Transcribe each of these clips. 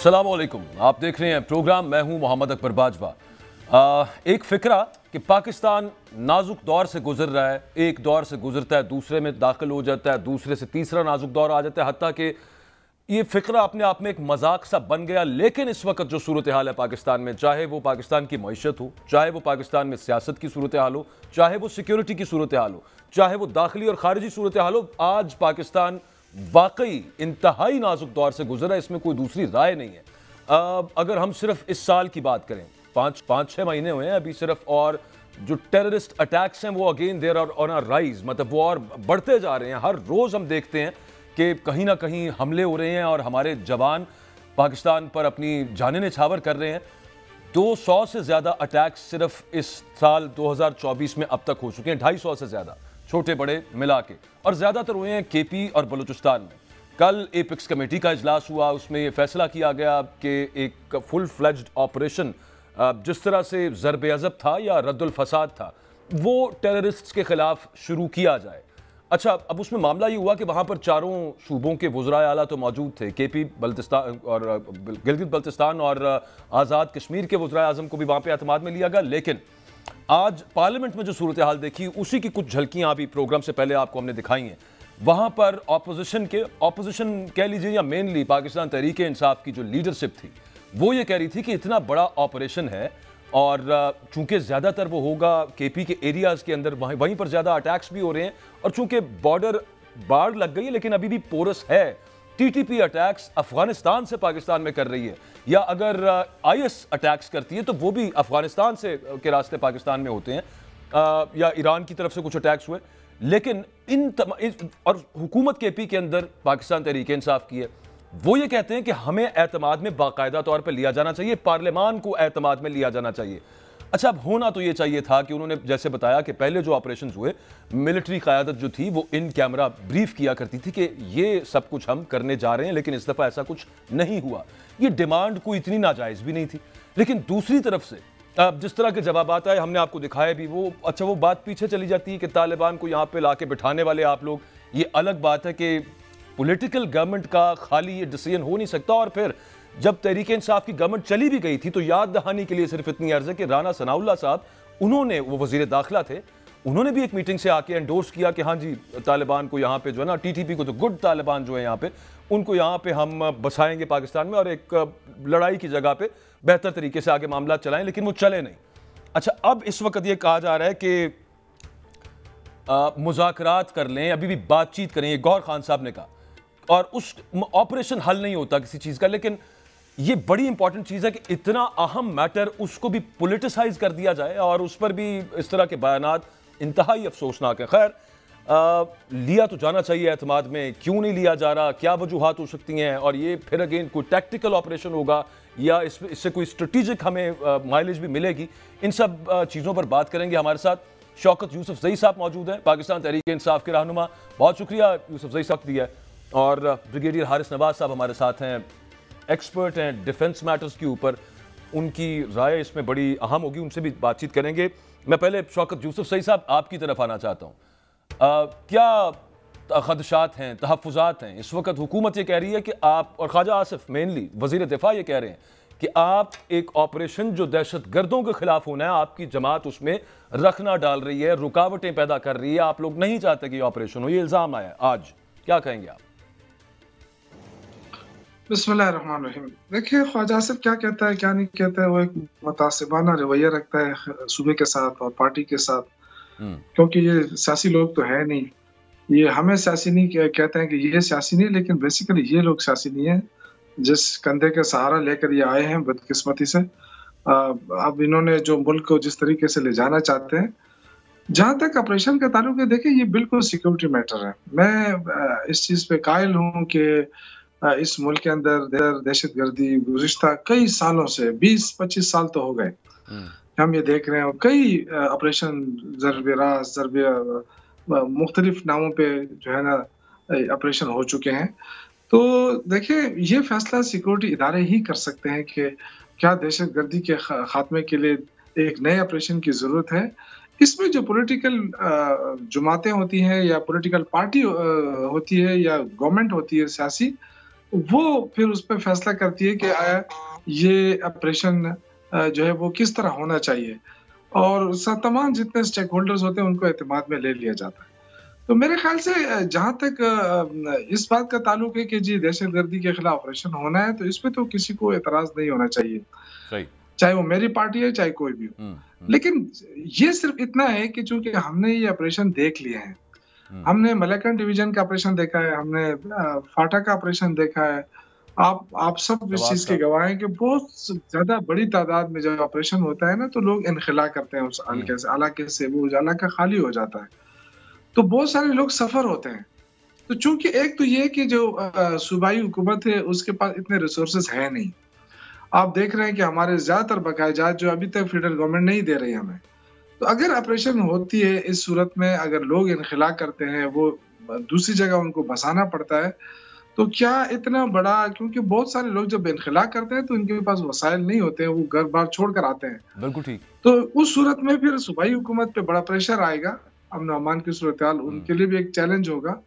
अस्सलाम वालेकुम। आप देख रहे हैं प्रोग्राम, मैं हूं मोहम्मद अकबर बाजवा। एक फिक्रा कि पाकिस्तान नाजुक दौर से गुजर रहा है, एक दौर से गुजरता है दूसरे में दाखिल हो जाता है, दूसरे से तीसरा नाजुक दौर आ जाता है, हत्ता कि ये फिक्रा अपने आप में एक मजाक सा बन गया। लेकिन इस वक्त जो सूरत हाल है पाकिस्तान में, चाहे वो पाकिस्तान की मईशत हो, चाहे वो पाकिस्तान में सियासत की सूरत हाल हो, चाहे वो सिक्योरिटी की सूरत हाल हो, चाहे वो दाखिली और खारिजी सूरत हाल हो, आज पाकिस्तान वाकई इंतहाई नाजुक दौर से गुजरा है, इसमें कोई दूसरी राय नहीं है। अगर हम सिर्फ इस साल की बात करें, पाँच छः महीने हुए हैं अभी सिर्फ, और जो टेररिस्ट अटैक्स हैं वो again there are on a rise, मतलब वो और बढ़ते जा रहे हैं। हर रोज़ हम देखते हैं कि कहीं ना कहीं हमले हो रहे हैं और हमारे जवान पाकिस्तान पर अपनी जानें न्यौछावर कर रहे हैं। 200 से ज़्यादा अटैक्स सिर्फ इस साल 2024 में अब तक हो चुके हैं, 250 से ज़्यादा, छोटे बड़े मिला के, और ज़्यादातर हुए हैं केपी और बलूचिस्तान में। कल एपिक्स कमेटी का इजलास हुआ, उसमें ये फैसला किया गया कि एक फुल फ्लेज्ड ऑपरेशन, जिस तरह से ज़रब अज़ब था या रद्दुल फसाद था, वो टेररिस्ट्स के खिलाफ शुरू किया जाए। अच्छा, अब उसमें मामला ये हुआ कि वहाँ पर चारों सूबों के वज़राए आला तो मौजूद थे, केपी, बल्तिस्तान और गिलगित बल्तिस्तान और आज़ाद कश्मीर के वज़राए आज़म को भी वहाँ पर एतमाद में लिया गया। लेकिन आज पार्लियामेंट में जो सूरत हाल देखी, उसी की कुछ झलकियाँ अभी प्रोग्राम से पहले आपको हमने दिखाई हैं। वहाँ पर ऑपोजिशन कह लीजिए या मेनली पाकिस्तान तहरीक इंसाफ की जो लीडरशिप थी, वो ये कह रही थी कि इतना बड़ा ऑपरेशन है और चूंकि ज़्यादातर वो होगा केपी के एरियाज़ के अंदर, वहीं पर ज़्यादा अटैक्स भी हो रहे हैं, और चूंकि बॉर्डर बाढ़ लग गई है लेकिन अभी भी पोरस है, टीटीपी अटैक्स अफगानिस्तान से पाकिस्तान में कर रही है, या अगर आईएस अटैक्स करती है तो वो भी अफगानिस्तान से के रास्ते पाकिस्तान में होते हैं, या ईरान की तरफ से कुछ अटैक्स हुए। लेकिन और हुकूमत केपी के अंदर पाकिस्तान तहरीक इंसाफ की है, वो ये कहते हैं कि हमें एतमाद में बाकायदा तौर पर लिया जाना चाहिए, पार्लियामान को एतमाद में लिया जाना चाहिए। अच्छा, अब होना तो ये चाहिए था कि उन्होंने जैसे बताया कि पहले जो ऑपरेशन हुए, मिलिट्री क़यादत जो थी वो इन कैमरा ब्रीफ किया करती थी कि ये सब कुछ हम करने जा रहे हैं, लेकिन इस दफ़ा ऐसा कुछ नहीं हुआ। ये डिमांड कोई इतनी नाजायज़ भी नहीं थी। लेकिन दूसरी तरफ से जिस तरह के जवाब आए, हमने आपको दिखाया भी, वो अच्छा वो बात पीछे चली जाती है कि तालिबान को यहाँ पे लाके बिठाने वाले आप लोग, ये अलग बात है कि पॉलिटिकल गवर्नमेंट का खाली ये डिसीजन हो नहीं सकता। और फिर जब तहरीक इंसाफ की गवर्नमेंट चली भी गई थी तो याद दहानी के लिए सिर्फ इतनी अर्ज है कि राना सनाउल्लाह साहब, उन्होंने, वो वजीर दाखिला थे, उन्होंने भी एक मीटिंग से आके एंडोर्स किया कि हाँ जी, तालिबान को यहाँ पे जो है ना, टीटीपी को तो गुड तालिबान जो है यहाँ पे, उनको यहाँ पे हम बसाएंगे पाकिस्तान में और एक लड़ाई की जगह पे बेहतर तरीके से आगे मामला चलाएं, लेकिन वो चले नहीं। अच्छा, अब इस वक्त ये कहा जा रहा है कि मुज़ाकरात कर लें, अभी भी बातचीत करें, ये गौहर खान साहब ने कहा, और उस ऑपरेशन हल नहीं होता किसी चीज़ का। लेकिन ये बड़ी इंपॉर्टेंट चीज़ है कि इतना अहम मैटर उसको भी पोलिटिसाइज कर दिया जाए और उस पर भी इस तरह के बयानात इंतहाई अफसोसनाक है। खैर, लिया तो जाना चाहिए एतमाद में, क्यों नहीं लिया जा रहा, क्या वजूहात हो सकती हैं, और ये फिर अगेन कोई टैक्टिकल ऑपरेशन होगा या इससे कोई स्ट्रेटेजिक हमें माइलेज भी मिलेगी, इन सब चीज़ों पर बात करेंगे। हमारे साथ शौकत यूसुफजई साहब मौजूद हैं, पाकिस्तान तहरीक इंसाफ के रहनुमा। बहुत शुक्रिया यूसुफजई साहब दिया है। और ब्रिगेडियर हारिस नवाज साहब हमारे साथ हैं, एक्सपर्ट हैं डिफेंस मैटर्स के ऊपर, उनकी राय इसमें बड़ी अहम होगी, उनसे भी बातचीत करेंगे। मैं पहले शौकत यूसुफजई साहब आपकी तरफ आना चाहता हूँ। क्या खदशात हैं, तहफ़्फ़ुज़ात हैं? इस वक्त हुकूमत ये कह रही है कि आप, और ख्वाजा आसिफ मेनली वज़ीर दिफा ये कह रहे हैं कि आप एक ऑपरेशन जो दहशत गर्दों के खिलाफ होना है, आपकी जमात उसमें रखना डाल रही है, रुकावटें पैदा कर रही है, आप लोग नहीं चाहते कि ऑपरेशन हो, ये इल्ज़ाम आया आज, क्या कहेंगे आप? बिस्मिल्लाहिर्रहमानिर्रहीम। देखिए, ख्वाजा आसिफ क्या कहता है क्या नहीं कहता है, वो एक मुतासिबाना रवैया रखता है सूबे के साथ और पार्टी के साथ, क्योंकि ये सियासी लोग तो है नहीं। ये हमें सियासी नहीं कहते हैं कि ये सियासी नहीं, लेकिन बेसिकली ये लोग सियासी नहीं है। जिस कंधे के सहारा लेकर ये आए हैं बदकिस्मती से, अब इन्होंने जो मुल्क को जिस तरीके से ले जाना चाहते हैं, जहाँ तक ऑपरेशन का ताल्लुक है, देखिए ये बिल्कुल सिक्योरिटी मैटर है। मैं इस चीज़ पे कायल हूँ कि इस मुल्क के अंदर दहशतगर्दी गुज़िश्ता कई सालों से 20-25 साल तो हो गए, हम ये देख रहे हैं। और कई ऑपरेशन ज़रब-ए-रास्त, ज़रब मुख्तलिफ नामों पे जो है ना ऑपरेशन हो चुके हैं। तो देखिए, ये फैसला सिक्योरिटी इदारे ही कर सकते हैं कि क्या दहशतगर्दी के खात्मे के लिए एक नए ऑपरेशन की ज़रूरत है। इसमें जो पॉलिटिकल जमातें होती हैं या पॉलिटिकल पार्टी होती है या गवर्नमेंट होती है सियासी, वो फिर उस पे फैसला करती है कि ये ऑपरेशन जो है वो किस तरह होना चाहिए, और तमाम जितने स्टेक होल्डर्स होते हैं उनको एतमाद में ले लिया जाता है। तो मेरे ख्याल से जहाँ तक इस बात का ताल्लुक है कि जी दहशतगर्दी के खिलाफ ऑपरेशन होना है, तो इस पे तो किसी को एतराज़ नहीं होना चाहिए। सही। चाहे वो मेरी पार्टी है, चाहे कोई भी हो। लेकिन ये सिर्फ़ इतना है कि चूँकि हमने ये ऑपरेशन देख लिए हैं, हमने मलक्कड़ डिवीज़न का ऑपरेशन देखा है, हमने फाटा का ऑपरेशन देखा है। आप सब इस चीज़ के गवाह हैं कि बहुत ज़्यादा बड़ी तादाद में जब ऑपरेशन होता है ना, तो लोग इनखला करते हैं उस इलाके से, वो इलाका खाली हो जाता है। तो बहुत सारे लोग सफ़र होते हैं। तो चूँकि एक तो ये है कि जो सूबाई हुकूमत है, उसके पास इतने रिसोर्सेज़ हैं नहीं। आप देख रहे हैं कि हमारे ज़्यादातर बकाया-जात जो अभी तक फेडरल गवर्नमेंट नहीं दे रही है हमें। तो अगर ऑपरेशन होती है इस सूरत में, अगर लोग इनखला करते हैं, वो दूसरी जगह उनको बसाना पड़ता है, तो क्या इतना बड़ा, क्योंकि बहुत सारे लोग जब इनखला करते हैं तो उनके पास वसाइल नहीं होते हैं, वो घर-बार छोड़कर आते हैं। बिल्कुल ठीक। तो उस सूरत में फिर सूबाई हुकूमत पे बड़ा प्रेशर आएगा, अमन-अमान की सूरत-ए-हाल उनके लिए भी एक चैलेंज होगा,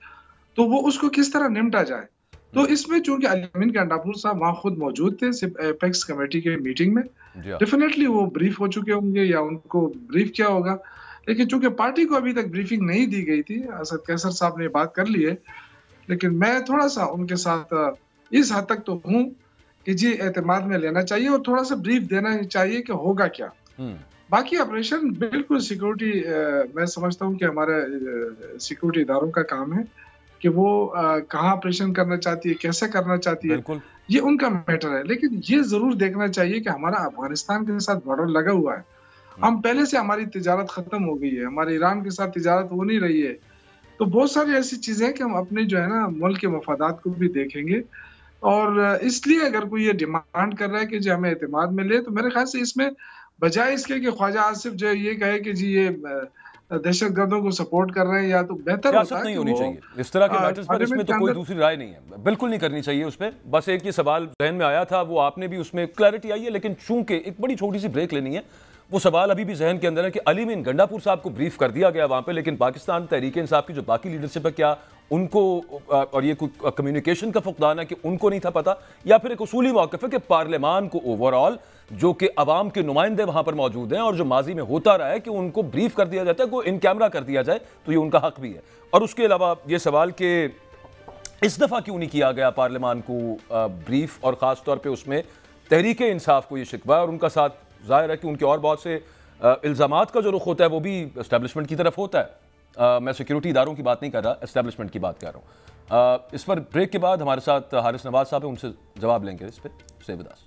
तो वो उसको किस तरह निपटा जाए। तो इसमें चूँकि अली गंडापुर साहब वहाँ खुद मौजूद थे एपेक्स कमेटी के मीटिंग में, डेफिनिटली वो ब्रीफ हो चुके होंगे या उनको ब्रीफ किया होगा। लेकिन चूँकि पार्टी को अभी तक ब्रीफिंग नहीं दी गई थी, असद कैसर साहब ने बात कर ली है, लेकिन मैं थोड़ा-सा उनके साथ इस हद तक तो हूँ कि जी एतमाद में लेना चाहिए और थोड़ा-सा ब्रीफ देना चाहिए कि होगा क्या। बाकी ऑपरेशन बिल्कुल सिक्योरिटी, मैं समझता हूँ कि हमारे सिक्योरिटी इदारों का काम है कि वो कहाँ ऑपरेशन करना चाहती है, कैसे करना चाहती है, ये उनका मैटर है। लेकिन ये ज़रूर देखना चाहिए कि हमारा अफ़गानिस्तान के साथ बॉर्डर लगा हुआ है। हम पहले से हमारी तिजारत ख़त्म हो गई है, हमारे ईरान के साथ तिजारत हो नहीं रही है। तो बहुत सारी ऐसी चीज़ें हैं कि हम अपने जो है ना मुल्क के मफादात को भी देखेंगे, और इसलिए अगर कोई ये डिमांड कर रहा है कि जी हमें एतमाद में ले, तो मेरे ख़्याल से इसमें बजाय इसके कि ख्वाजा आसिफ जो ये कहे कि जी ये दहशतगर्दों को सपोर्ट कर रहे हैं, या तो बेहतर होता है नहीं कि होनी चाहिए इस तरह के मैटर्स पर। इसमें तो कोई दूसरी राय नहीं है, बिल्कुल नहीं करनी चाहिए उस पर। बस एक ये सवाल जहन में आया था, वो आपने भी उसमें क्लैरिटी आई है। लेकिन चूंकि एक बड़ी छोटी सी ब्रेक लेनी है, वो सवाल अभी भी जहन के अंदर है कि अली मीन गंडापुर साहब को ब्रीफ कर दिया गया वहां पे, लेकिन पाकिस्तान तहरीक इंसाफ की जो बाकी लीडरशिप है, क्या उनको और ये कोई कम्युनिकेशन का फुकदान है कि उनको नहीं था पता, या फिर एक उसूली मौक़िफ़ है कि पार्लियामान को ओवरऑल जो कि अवाम के नुमाइंदे वहां पर मौजूद हैं और जो माजी में होता रहा है कि उनको ब्रीफ कर दिया जाता है, को इन कैमरा कर दिया जाए, तो ये उनका हक भी है। और उसके अलावा ये सवाल कि इस दफ़ा क्यों नहीं किया गया पार्लियामान को ब्रीफ, और ख़ास तौर पर उसमें तहरीक इंसाफ को ये शिकवा, और उनका साथ जाहिर है कि उनके और बहुत से इल्ज़ामात का जो रुख होता है वो भी एस्टेब्लिशमेंट की तरफ होता है। मैं सिक्योरिटी इदारों की बात नहीं कर रहा, एस्टेब्लिशमेंट की बात कर रहा हूँ। इस पर ब्रेक के बाद हमारे साथ हारिस नवाज साहब हैं, उनसे जवाब लेंगे इस पर। Stay with us.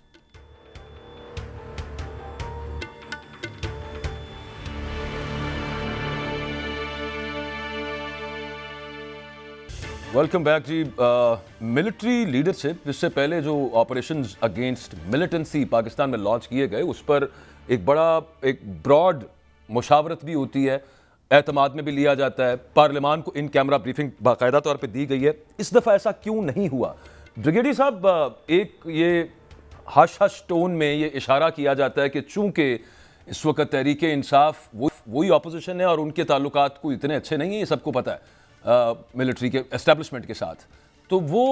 Welcome back ji. Military leadership, इससे पहले जो ऑपरेशंस अगेंस्ट मिलिटेंसी पाकिस्तान में लॉन्च किए गए, उस पर एक ब्रॉड मुशावरत भी होती है, एतमाद में भी लिया जाता है, पार्लियामान को इन कैमरा ब्रीफिंग बाकायदा तौर पे दी गई है। इस दफ़ा ऐसा क्यों नहीं हुआ? ब्रिगेडियर साहब, एक ये हश हश टोन में ये इशारा किया जाता है कि चूंकि इस वक्त तहरीक इंसाफ वही ऑपोजिशन है और उनके ताल्लुकात को इतने अच्छे नहीं है, ये सबको पता है मिलिट्री के एस्टेब्लिशमेंट के साथ, तो वो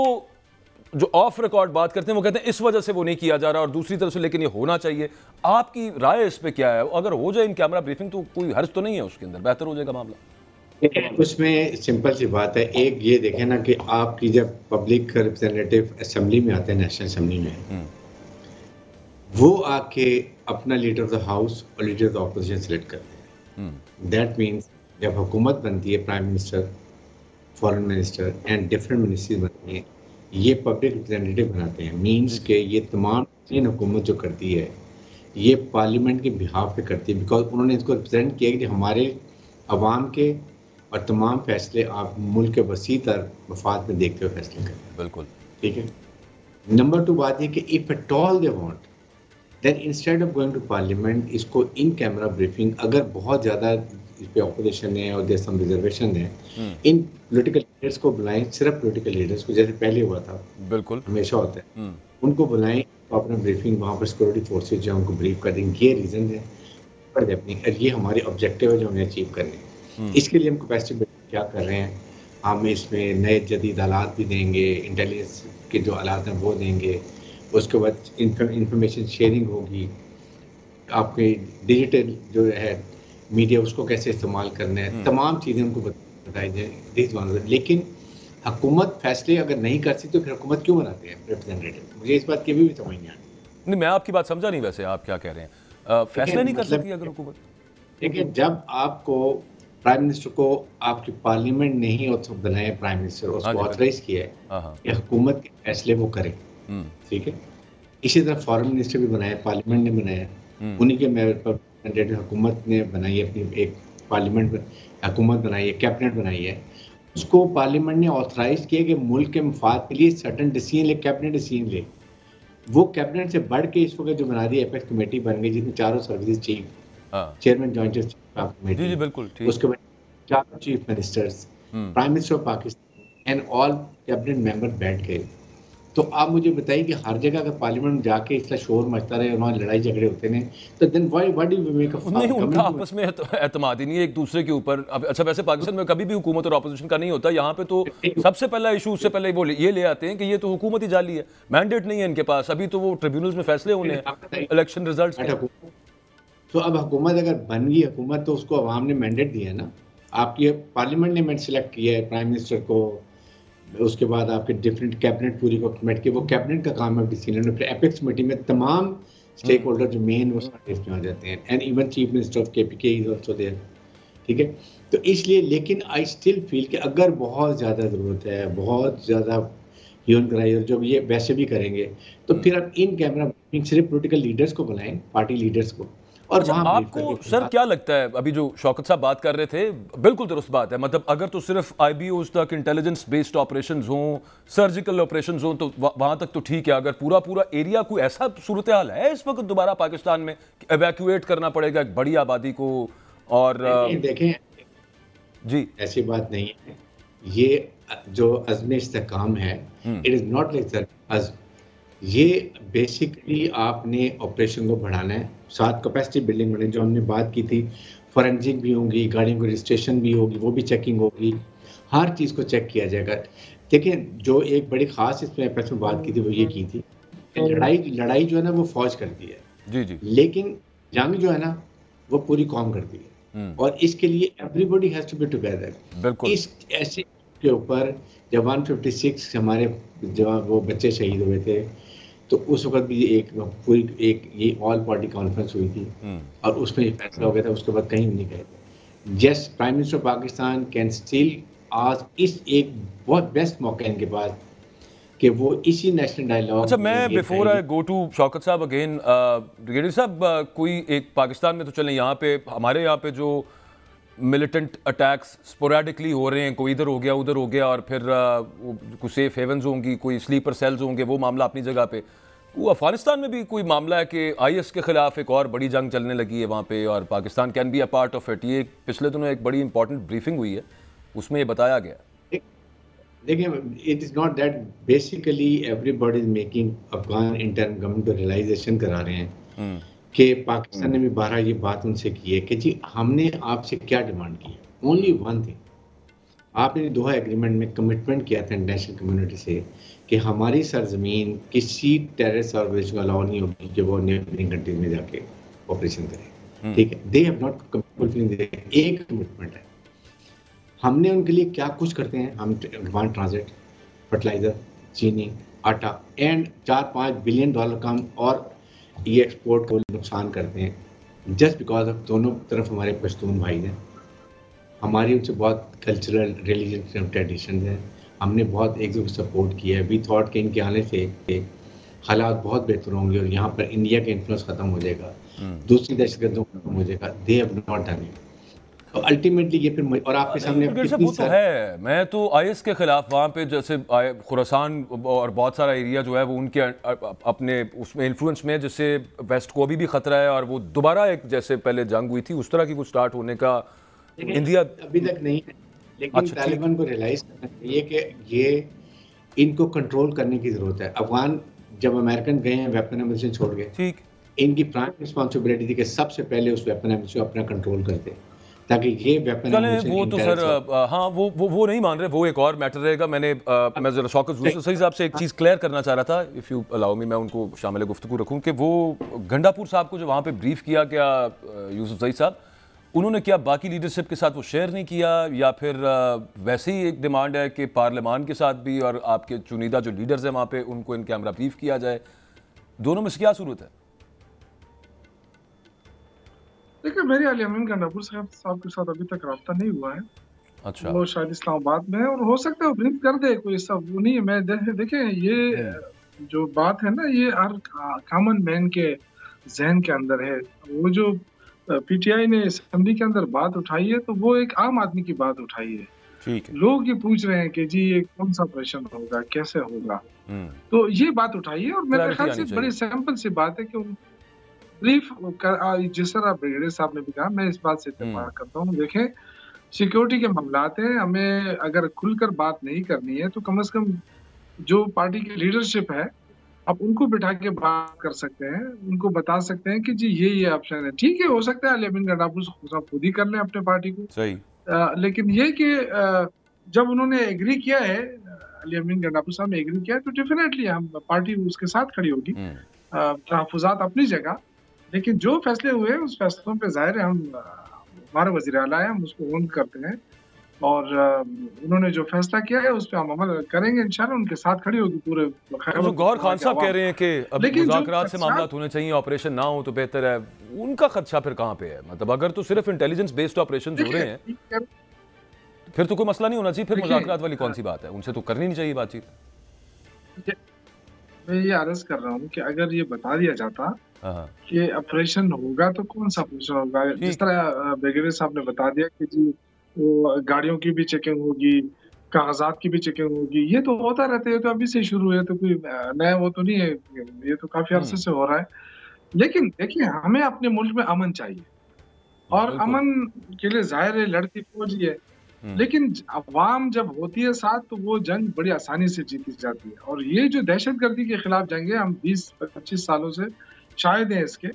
जो ऑफ रिकॉर्ड बात करते हैं वो कहते हैं इस वजह से वो नहीं किया जा रहा, और दूसरी तरफ से लेकिन ये होना चाहिए। आपकी राय इस पे क्या है? अगर हो जाए इन कैमरा ब्रीफिंग तो कोई हर्ज तो नहीं है उसके अंदर, बेहतर हो जाएगा मामला। उसमें सिंपल सी बात है, एक ये देखें ना कि आपकी जब पब्लिक रिप्रेजेंटेटिव असेंबली में आते हैं, नेशनल असेंबली में, वो आके अपना लीडर ऑफ द हाउस और leader of the opposition select करते हैं। दैट मीन्स जब हुकूमत बनती है, prime minister, foreign minister and different ministries बनती हैं, ये पब्लिक रिप्रेजेंटेटिव बनाते हैं। मींस के ये तमाम चीन हुकूमत जो करती है, ये पार्लियामेंट के बिहाफ पे करती है, बिकॉज उन्होंने इसको रिप्रेजेंट किया कि हमारे अवाम के और तमाम फैसले आप मुल्क के वसी तर मफाद में देखते हुए फैसले करें। बिल्कुल ठीक है। नंबर 2 बात ये कि if at all they want, then instead of going to parliament, इसको इन कैमरा ब्रीफिंग, अगर बहुत ज़्यादा इस पे ऑपोजिशन है और देयर सम रिजर्वेशन है, इन पॉलिटिकल लीडर्स को बुलाएं, सिर्फ पॉलिटिकल लीडर्स को, जैसे पहले हुआ था, बिल्कुल हमेशा होता है, उनको बुलाएं, अपना ब्रीफिंग वहाँ पर सिक्योरिटी फोर्सेज जो उनको ब्रीफ कर देंगे, ये रीज़न है पर अपनी, ये हमारी ऑब्जेक्टिव है जो हमें अचीव करने। इसके लिए हम कैपेसिटी क्या कर रहे हैं, हम इसमें नए जदीद आलात भी देंगे, इंटेलिजेंस के जो आलात हैं वो देंगे, उसके बाद इंफॉर्मेशन शेयरिंग होगी, आपके डिजिटल जो है मीडिया उसको कैसे इस्तेमाल करना है, तमाम चीज़ें उनको बताई जाए। लेकिन हुकूमत फैसले अगर नहीं करती तो फिर हुकूमत क्यों बनाते हैं रिप्रेजेंटेटिव? मुझे इस बात की भी समझ नहीं आती। नहीं, मैं आपकी बात समझा नहीं, वैसे आप क्या कह रहे हैं? फैसला नहीं कर सकती अगर हुकूमत? देखिए, जब आपको प्राइम मिनिस्टर को आपकी पार्लियामेंट ने ही बनाया, प्राइम मिनिस्टर उसको ऑथराइज किया है कि हुकूमत के फैसले वो करे, ठीक है। इसी तरह फॉरेन मिनिस्टर भी बनाया, पार्लियामेंट ने बनाया, उन्हीं के मैंडेट हुकूमत ने बनाई है, अपनी एक पार्लियामेंट हुकूमत बनाई है, कैबिनेट बनाई है, उसको पार्लियामेंट ने ऑथराइज किया कि मुल्क के मफाद के लिए सर्टन डिसीजन ले, कैबिनेट डिसीजन ले। वो कैबिनेट से बढ़ के इस वक्त जो बना दी एपेक्स कमेटी बन गई, जिसमें चारों services chief, chairman joint committee, जी बिल्कुल ठीक, उसके बाद चारों chief ministers, prime minister of Pakistan and all cabinet member बैठ गए। तो आप मुझे बताइए कि हर जगह अगर पार्लियामेंट में जाके इसका शोर मचता रहे और वहाँ लड़ाई झगड़े होते हैं, तो then why do we make a नहीं, उनका आपस में एतमाद ही नहीं है एक दूसरे के ऊपर। अब अच्छा, वैसे पाकिस्तान में कभी भी हुकूमत और अपोजिशन का नहीं होता, यहाँ पे तो सबसे पहला इशू, उससे पहले वो ये ले आते हैं कि ये तो हुकूमत ही जाली है, मैंडेट नहीं है इनके पास, अभी तो वो ट्रिब्यूनल्स में फैसले होने हैं इलेक्शन रिजल्ट्स के। तो अब हुकूमत अगर बन गई हुकूमत, तो उसको अवाम ने मैंडेट दिया है ना, आपकी पार्लियामेंट ने सेलेक्ट किया है प्राइम मिनिस्टर को, उसके बाद आपके डिफरेंट कैबिनेट पूरी को कमेटी की, वो कैबिनेट का काम है डिसीजन। फिर एपेक्स कमेटी में तमाम स्टेक होल्डर जो मेन वो सारे इसमें आ जाते हैं, and even chief minister of KPK is also there, ठीक है। तो इसलिए, लेकिन आई स्टिल फील कि अगर बहुत ज़्यादा ज़रूरत है, बहुत ज़्यादा ह्यूमन कराई, और जो ये वैसे भी करेंगे, तो फिर आप इन कैमरा सिर्फ पोलिटिकल लीडर्स को बुलाएं, पार्टी लीडर्स को। और अच्छा, आपको सर क्या लगता है, अभी जो शौकत साहब बात कर रहे थे बिल्कुल दुरुस्त बात है, मतलब अगर तो सिर्फ आईबीओज तक इंटेलिजेंस बेस्ड ऑपरेशंस हों, सर्जिकल ऑपरेशंस हों, तो वहां तक तो ठीक है। अगर पूरा पूरा एरिया कोई ऐसा सूरत हाल है इस वक्त दोबारा पाकिस्तान में, एवैक्यूएट करना पड़ेगा एक बड़ी आबादी को, और देखें जी ऐसी बात नहीं है, ये जो अज़्म इस्तेहकाम है, इट इज नॉट लाइक ये बेसिकली आपने ऑपरेशन को बढ़ाना है, साथ कैपेसिटी बिल्डिंग बढ़े, जो हमने बात की थी, फॉरेंसिक भी होंगी, गाड़ियों की रजिस्ट्रेशन भी होगी, वो भी चेकिंग होगी, हर चीज़ को चेक किया जाएगा। देखिए, जो एक बड़ी ख़ास इसमें एपेक्स में बात की थी वो ये की थी, लड़ाई जो है ना वो फौज करती है, जी जी, लेकिन जंग जो है ना वो पूरी कौम करती है, और इसके लिए everybody has to be together. इस ऐसे के ऊपर जब 156 हमारे जवान वो बच्चे शहीद हुए थे, तो उस वक्त भी ये ऑल पार्टी कॉन्फ्रेंस हुई थी, और उसमें ये फैसला हो गया था, उसके बाद कहीं नहीं गए। Just prime minister of Pakistan can still आज इस एक बहुत बेस्ट मौका इनके पास कि वो इसी नेशनल डायलॉग। अच्छा, मैं before I go to Shaukat sahab again, brigadier साहब, कोई एक पाकिस्तान में तो चलें, यहाँ पे हमारे यहाँ पे जो मिलिटेंट अटैक्स स्पोरेडिकली हो रहे हैं, कोई इधर हो गया उधर हो गया, और फिर कोई सेफ हेवन्स होंगी, कोई स्लीपर सेल्स होंगे, वो मामला अपनी जगह पे। वो अफगानिस्तान में भी कोई मामला है कि आईएस के खिलाफ एक और बड़ी जंग चलने लगी है वहाँ पे, और Pakistan can be a part of it. ये पिछले दिनों एक बड़ी इंपॉर्टेंट ब्रीफिंग हुई है, उसमें ये बताया गया। देखिए, it is not that, basically everybody is making Afghan intern government को रियलाइजेशन करा रहे हैं कि पाकिस्तान ने भी 12 ये बात उनसे की है कि जी हमने आपसे क्या डिमांड की है, ओनली वन थिंग। आपने दोहा एग्रीमेंट में कमिटमेंट किया था इंटरनेशनल कम्युनिटी से कि हमारी सरजमीन किसी टेररिस्ट ऑर्गेनाइजेशन को अलाउ नहीं होगी कि वो नेबरिंग कंट्रीज में जाके ऑपरेशन करें, ठीक है। दे हैव नॉट फुलफिलिंग एक कमिटमेंट है। हमने उनके लिए क्या कुछ करते हैं, हम अफगान ट्रांजिट, फर्टिलाइजर, चीनी, आटा एंड $4-5 बिलियन का हम और ये एक्सपोर्ट को नुकसान करते हैं, जस्ट बिकॉज ऑफ दोनों तरफ हमारे पश्तून भाई हैं, हमारी उनसे बहुत कल्चरल रिलीजन ट्रेडिशन है, हमने बहुत एक दूसरे को सपोर्ट किया है। वी थॉट कि इनके आने से हालात बहुत बेहतर होंगे और यहाँ पर इंडिया का इन्फ्लुएंस खत्म हो जाएगा, दूसरी दहशतगर्दों खत्म हो जाएगा। They have not done it. तो अल्टीमेटली ये फिर, और आपके सामने वो तो है, मैं तो आईएस के खिलाफ वहाँ पे जैसे खुरासान और बहुत सारा एरिया जो है वो उनके अपने उसमें इन्फ्लुएंस में, जिससे वेस्ट को भी खतरा है, और वो दोबारा एक जैसे पहले जंग हुई थी उस तरह की कुछ स्टार्ट होने का इंडिया अभी तक नहीं है। लेकिन तालिबान को रियलाइज करना चाहिए कि ये इनको कंट्रोल करने की जरूरत है। अफगान जब अमेरिकन गए हैं वेपन एमिशन छोड़ के, ठीक, इनकी प्राइम रिस्पॉन्सिबिलिटी थी कि सबसे पहले उस वेपन एमिशन अपना कंट्रोल करते, ताकि ये वेपन चलें वो तो सर हाँ वो नहीं मान रहे, वो एक और मैटर रहेगा। मैं जरा शौकत सही साहब से एक चीज़ क्लियर करना चाह रहा था, इफ़ यू अलाउ मी, मैं उनको शामिल गुफ्तगू रखूँ कि वो गंडापुर साहब को जो वहाँ पे ब्रीफ किया क्या यूसुफ सईद साहब, उन्होंने क्या बाकी लीडरशिप के साथ वो शेयर नहीं किया, या फिर वैसे ही एक डिमांड है कि पार्लियामान के साथ भी और आपके चुनिंदा जो लीडर्स हैं वहाँ पे उनको इन कैमरा ब्रीफ किया जाए? दोनों में से क्या सूरत है? देखिए, मेरे अली अमीन गंडापुर साहब के साथ अभी तक रब्ता नहीं हुआ है। अच्छा, वो शायद इस्लामाबाद में है और हो सकता है वो ब्रीफ कर दे, कोई सब वो नहीं है। मैं देखिए ये जो बात है ना, ये हर कॉमन मैन के जहन के अंदर है। वो जो पीटीआई ने असेंबली के अंदर बात उठाई है, तो वो एक आम आदमी की बात उठाई है। ठीक है। लोग ये पूछ रहे हैं कि जी ये कौन सा ऑपरेशन होगा, कैसे होगा, तो ये बात उठाई है। और मेरे ख्याल से बड़ी सिंपल सी बात है कि ब्रीफ जिस तरह ब्रिगेडियर साहब ने भी कहा, मैं इस बात से इत्तेफाक करता हूँ। देखें, सिक्योरिटी के मामलात हैं, हमें अगर खुलकर बात नहीं करनी है तो कम से कम जो पार्टी की लीडरशिप है, आप उनको बिठा के बात कर सकते हैं, उनको बता सकते हैं कि जी ये ऑप्शन है। ठीक है, हो सकता है अली अमीन गंडापुर साहब खुद ही कर लें अपने पार्टी को, सही। लेकिन ये कि जब उन्होंने एग्री किया है, अली अमीन गंडापुर साहब ने एग्री किया है, तो डेफिनेटली हम पार्टी उसके साथ खड़ी होगी। तहफ़्फ़ुज़ात अपनी जगह, लेकिन जो फैसले हुए उस फैसलों पे ज़ाहिर है हम हमारे वज़ीर आला है, हम उसको ऑन करते हैं और उन्होंने जो फैसला किया है उस पे हम अमल करेंगे इंशाल्लाह। उनके साथ खड़ी होगी पूरे। तो गौहर खान साहब कह रहे हैं कि अब मुज़ाकरात से मामलात होने चाहिए, ऑपरेशन ना हो तो बेहतर है। उनका खदशा फिर कहाँ पे है? मतलब अगर तो सिर्फ इंटेलिजेंस बेस्ड ऑपरेशन हो रहे हैं फिर तो कोई मसला नहीं होना चाहिए, फिर मुज़ाकरात वाली कौन सी बात है? उनसे तो करनी नहीं चाहिए बातचीत। मैं ये अर्ज कर रहा हूँ कि अगर ये बता दिया जाता कि ऑपरेशन होगा तो कौन सा ऑपरेशन होगा, जिस तरह ब्रिगेडियर साहब ने बता दिया कि जी वो गाड़ियों की भी चेकिंग होगी, कागजात की भी चेकिंग होगी, ये तो होता रहता है, तो अभी से शुरू है, तो कोई नया वो तो नहीं है, ये तो काफी अरसे से हो रहा है। लेकिन देखिए, हमें अपने मुल्क में अमन चाहिए और अमन के लिए जाहिर है लड़ती फौज ही है, लेकिन अवाम जब होती है साथ तो वो जंग बड़ी आसानी से जीती जाती है। और ये जो दहशतगर्दी के खिलाफ जंग है, हम 20-25 सालों से शायद है इसके।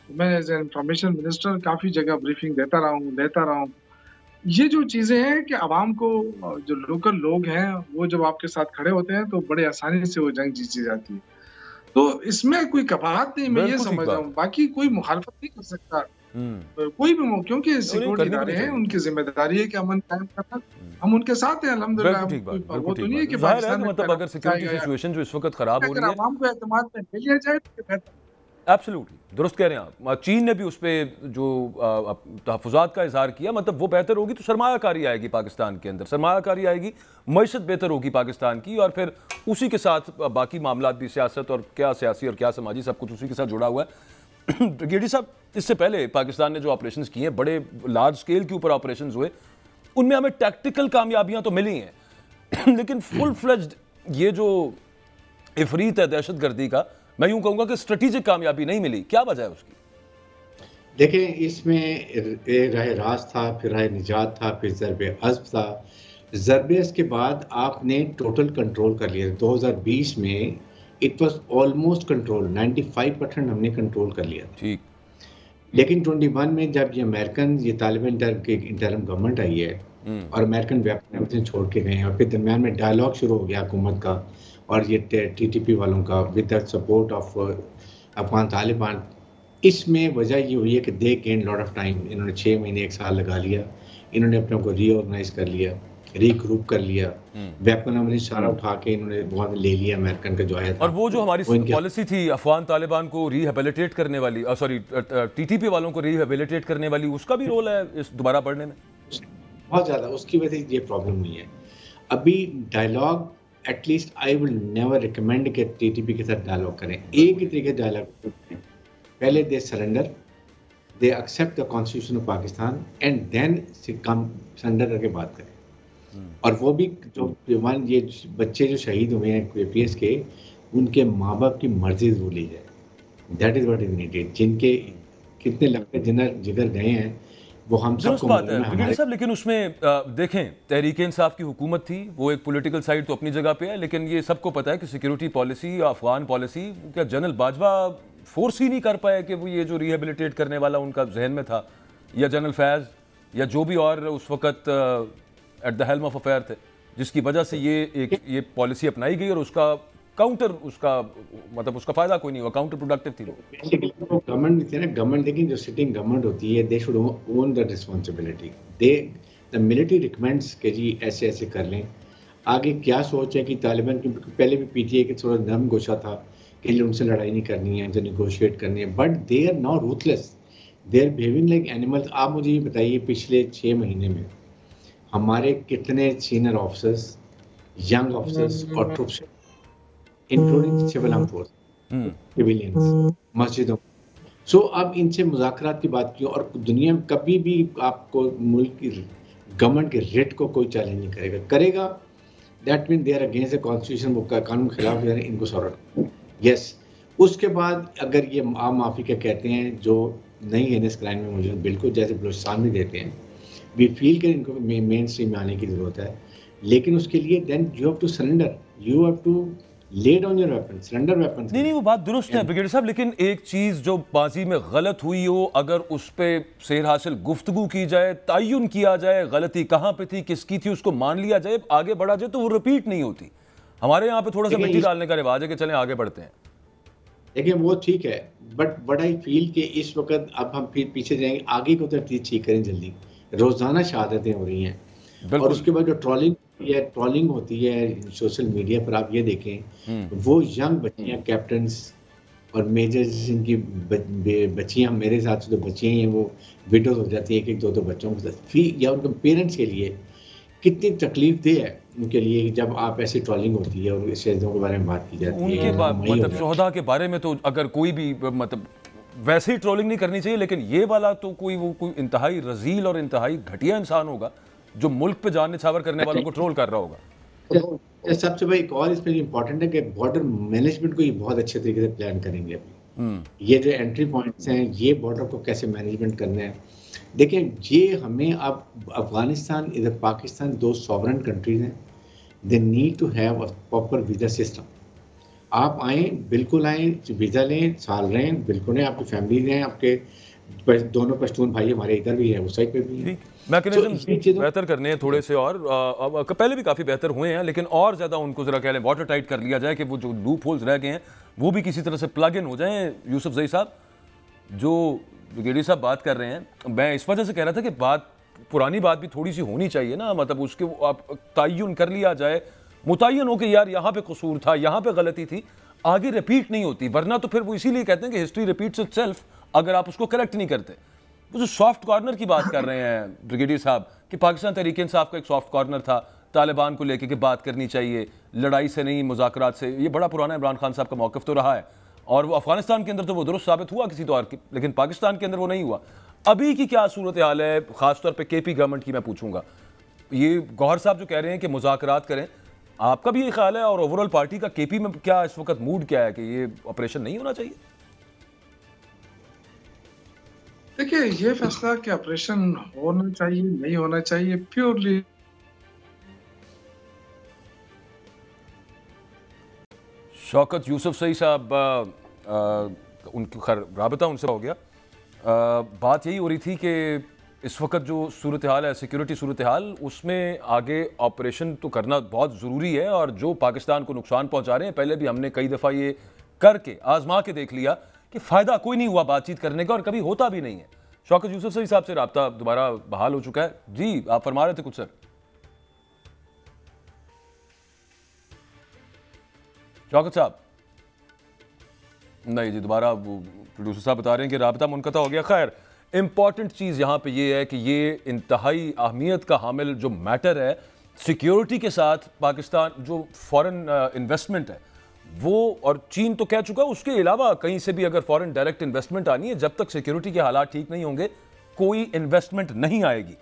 मैं एज इंफॉर्मेशन मिनिस्टर काफी जगह ब्रीफिंग देता रहा हूँ। ये जो चीजें हैं कि अवाम को, जो लोकल लोग हैं, वो जब आपके साथ खड़े होते हैं तो बड़े आसानी से वो जंग जीती जाती है। तो इसमें कोई कबाहत नहीं, मैं ये समझ रहा हूँ। बाकी कोई मुखालफत नहीं कर सकता कोई भी, क्योंकि सिक्योरिटी इदारे हैं, उनकी जिम्मेदारी है कि अमन कायम करना। हम उनके साथ हैं अल्हम्दुलिल्लाह। वो तो नहीं है कि पाकिस्तान मतलब अगर सिक्योरिटी सिचुएशन जो इस वक्त खराब हो रही है, अवाम को एतमाद में ले लिया जाए तो बेहतर। एब्सोल्युटली दुरुस्त कह रहे हैं आप। चीन ने भी उस पर जो तहफ़्फ़ुज़ात का इज़हार किया, मतलब वो बेहतर होगी तो सरमायाकारी आएगी पाकिस्तान के अंदर, सरमायाकारी आएगी, मईशत बेहतर होगी पाकिस्तान की, और फिर उसी के साथ बाकी मामलात भी, सियासत और क्या सियासी और क्या समाजी, सब कुछ उसी के साथ जुड़ा हुआ है। ब्रिगेडियर साहब, इससे पहले पाकिस्तान ने जो ऑपरेशंस किए हैं, बड़े लार्ज स्केल के ऊपर ऑपरेशंस हुए, उनमें हमें टैक्टिकल कामयाबियाँ तो मिली हैं लेकिन फुल फ्लेज्ड ये जो इफरीत है दहशतगर्दी का, मैं यूं कहूंगा कि स्ट्रेटेजिक कामयाबी नहीं मिली। क्या वजह है उसकी? देखें, इसमें राह राज था, फिर राह निजात था, फिर ज़रबे अज़्ब था। ज़रबे अज़्ब के बाद आपने टोटल कंट्रोल कर लिया। 2020 में इट वाज ऑलमोस्ट कंट्रोल, 95% हमने कंट्रोल कर लिया। ठीक। लेकिन 21 में जब ये अमेरिकन, ये तालिबान की इंटरिम गवर्नमेंट आई है और अमेरिकन वेपन छोड़ के गए हैं, और फिर दरमियान में डायलॉग शुरू हो गया हुकूमत का और ये टीटीपी वालों का with the support of Afghan Taliban. इसमें वजह ये हुई है कि दे गेन लॉट ऑफ टाइम। इन्होंने 6 महीने 1 साल लगा लिया, इन्होंने अपने को रीऑर्गेनाइज कर लिया, रीग्रुप कर लिया, वेपन हमने सारा उठा के इन्होंने बहुत ले लिया अमेरिकन का जो आया था। और वो जो हमारी पॉलिसी थी अफगान तालिबान को रिहेबिलिटेट करने वाली, सॉरी टीटीपी वालों को रिहेबिलिटेट करने वाली, उसका भी रोल है इस दोबारा बढ़ने में बहुत ज़्यादा। उसकी वजह से ये प्रॉब्लम हुई है। अभी dialogue, at least I will never recommend कि टीटीपी के साथ डायलॉग करें। एक ही तरीके डायलॉग, पहले they surrender, they accept the constitution of Pakistan and then come surrender करके बात करें। और वो भी जो ये बच्चे जो शहीद हुए हैं KPS के, उनके माँ बाप की मर्जी जरूर ली जाए। That is what is needed. जिनके कितने लंबे जिगर गए हैं वो हम सबको मालूम है हमारे। साहब, लेकिन उसमें देखें, तहरीक इंसाफ की हुकूमत थी, वो एक पॉलिटिकल साइड तो अपनी जगह पे है, लेकिन ये सबको पता है कि सिक्योरिटी पॉलिसी, अफगान पॉलिसी, क्या जनरल बाजवा फोर्स ही नहीं कर पाए कि वो ये जो रिहेबिलिटेट करने वाला उनका जहन में था, या जनरल फैज़ या जो भी और उस वक्त at the helm of affair थे, जिसकी वजह से ये पॉलिसी अपनाई गई और उसका काउंटर, उसका मतलब उसका फायदा कोई नहीं हुआ, काउंटर प्रोडक्टिव थी वो। गवर्नमेंट थी ना, गवर्नमेंट लेकिन जो सिटिंग गवर्नमेंट होती है, they should own the responsibility. The military recommends के जी ऐसे ऐसे कर लें। आगे क्या सोच है कि तालिबान की पहले भी पीटीए के थोड़ा नरम गोशा था कि उनसे लड़ाई नहीं करनी है, जो निगोशिएट करनी है, but they are now ruthless, they are behaving like animals. आप मुझे ये बताइए पिछले 6 महीने में हमारे कितने सीनियर ऑफिसर्स, यंग ऑफिसर्स और troops, including civil arm force, civilians, मस्जिदों, सो अब इनसे मुज़ाकरात की बात की, और दुनिया में कभी भी आपको मुल्क की गवर्नमेंट के रेट को कोई चैलेंज नहीं करेगा। That mean they are against the constitution, वो कानून के खिलाफ है, इनको सॉर्ट। यस, उसके बाद अगर ये आम माफी क्या कहते हैं जो नहीं है इस क्राइम में, मुझे बिल्कुल जैसे बलूचिस्तान में देते हैं, वी फील कि इनको मेन स्ट्रीम में आने की ज़रूरत है, लेकिन उसके लिए then you have to surrender, you have to lay down your weapons, surrender weapons। नहीं, वो बात दुरुस्त है ब्रिगेडियर साहब, लेकिन एक चीज जो बाजी में गलत हुई हो, अगर उस पे सेर हासिल गुफ्तगू की जाए, तयन किया जाए गलती कहाँ पे थी, किसकी थी, उसको मान लिया जाए, आगे बढ़ा जाए, तो वो रिपीट नहीं होती। हमारे यहाँ पे थोड़ा सा मिट्टी डालने का रिवाज है कि चलें आगे बढ़ते हैं। देखिए वो ठीक है, बट आई फील कि इस वक्त अब हम फिर पीछे जाएंगे, आगे को तरतीब ठीक करें जल्दी। रोजाना शहादतें हो रही हैं, और उसके बाद जो ट्रॉलिंग होती है सोशल मीडिया पर, आप ये देखें वो यंग बच्चियां, कैप्टन्स और मेजर्स, जिनकी बच्चियां, मेरे साथ जो बच्चियां हैं वो विडोज हो जाती हैं, एक दो बच्चों के साथ, या उनके पेरेंट्स के लिए कितनी तकलीफ दे है उनके लिए जब आप ऐसी ट्रॉलिंग होती है और शहीदों के बारे में बात की जाती है। उनके मतलब शोहदा के बारे में तो अगर कोई भी मतलब वैसे ही ट्रोलिंग नहीं करनी चाहिए, लेकिन ये वाला तो कोई इंतहाई रजील और इंतहाई घटिया इंसान होगा जो मुल्क पे जान निछावर करने वालों को ट्रोल कर रहा होगा। सबसे बड़ी एक और इसमें इम्पोर्टेंट है कि बॉर्डर मैनेजमेंट को ये बहुत अच्छे तरीके से प्लान करेंगे अभी। ये जो एंट्री पॉइंट्स हैं, ये बॉर्डर को कैसे मैनेजमेंट करना है। देखें, ये हमें अब अफगानिस्तान, इधर पाकिस्तान, दो सॉवरेन कंट्रीज हैं, they need to have a proper visa system. आप आएँ, बिल्कुल आएँ, वीज़ा लें, साल रहें, बिल्कुल नहीं, आपकी फैमिली हैं, आपके दोनों पश्तून भाई हमारे इधर भी है, उस साइड पे भी है। मैकेनिज्म बेहतर करने हैं थोड़े से, और पहले भी काफ़ी बेहतर हुए हैं, लेकिन और ज़्यादा उनको ज़रा कह लें वाटर टाइट कर लिया जाए कि वो जो लूप होल्स रह गए हैं वो भी किसी तरह से प्लग इन हो जाएं। यूसुफ जई साहब, जो ब्रिगेडियर साहब बात कर रहे हैं, मैं इस वजह से कह रहा था कि पुरानी बात भी थोड़ी सी होनी चाहिए ना, मतलब उसके आप तयन कर लिया जाए, मुतय्यन हो कि यार यहाँ पे कसूर था, यहाँ पे गलती थी, आगे रिपीट नहीं होती। वरना तो फिर वो इसीलिए कहते हैं कि हिस्ट्री रिपीट्स इटसेल्फ, अगर आप उसको करेक्ट नहीं करते। वो जो सॉफ्ट कॉर्नर की बात कर रहे हैं ब्रिगेडियर साहब कि पाकिस्तान तहरीक-ए-इंसाफ का एक सॉफ्ट कॉर्नर था, तालिबान को लेकर के बात करनी चाहिए, लड़ाई से नहीं मुज़ाकरात से, ये बड़ा पुराना इमरान खान साहब का मौक़िफ़ तो रहा है, और वो अफगानिस्तान के अंदर तो वो दुरुस्त साबित हुआ किसी तौर की, लेकिन पाकिस्तान के अंदर वो नहीं हुआ। अभी की क्या सूरत हाल है, ख़ासतौर पर केपी गवर्नमेंट की मैं पूछूंगा। ये गौहर साहब जो कह रहे हैं कि मुज़ाकरात करें, आपका भी ये ख्याल है, और ओवरऑल पार्टी का केपी में क्या इस वक्त मूड क्या है कि ये ऑपरेशन नहीं होना चाहिए? देखिए, ये फैसला कि ऑपरेशन होना चाहिए नहीं होना चाहिए प्योरली शौकत यूसुफ सही साहब, उनकी खैर राबता उनसे हो गया। बात यही हो रही थी कि इस वक्त जो सूरत हाल है, सिक्योरिटी सूरत हाल, उसमें आगे ऑपरेशन तो करना बहुत ज़रूरी है, और जो पाकिस्तान को नुकसान पहुंचा रहे हैं, पहले भी हमने कई दफ़ा ये करके आजमा के देख लिया कि फ़ायदा कोई नहीं हुआ बातचीत करने का, और कभी होता भी नहीं है। शौकत यूसुफ सही साहब से राब्ता दोबारा बहाल हो चुका है। जी, आप फरमा रहे थे कुछ सर? शौकत साहब नहीं जी, दोबारा वो प्रोड्यूसर साहब बता रहे हैं कि राब्ता मुनक़ता हो गया। खैर, इंपॉर्टेंट चीज़ यहाँ पे ये है कि ये इंतहाई अहमियत का हामिल जो मैटर है, सिक्योरिटी के साथ पाकिस्तान जो फॉरेन इन्वेस्टमेंट है वो, और चीन तो कह चुका, उसके अलावा कहीं से भी अगर फॉरेन डायरेक्ट इन्वेस्टमेंट आनी है, जब तक सिक्योरिटी के हालात ठीक नहीं होंगे कोई इन्वेस्टमेंट नहीं आएगी।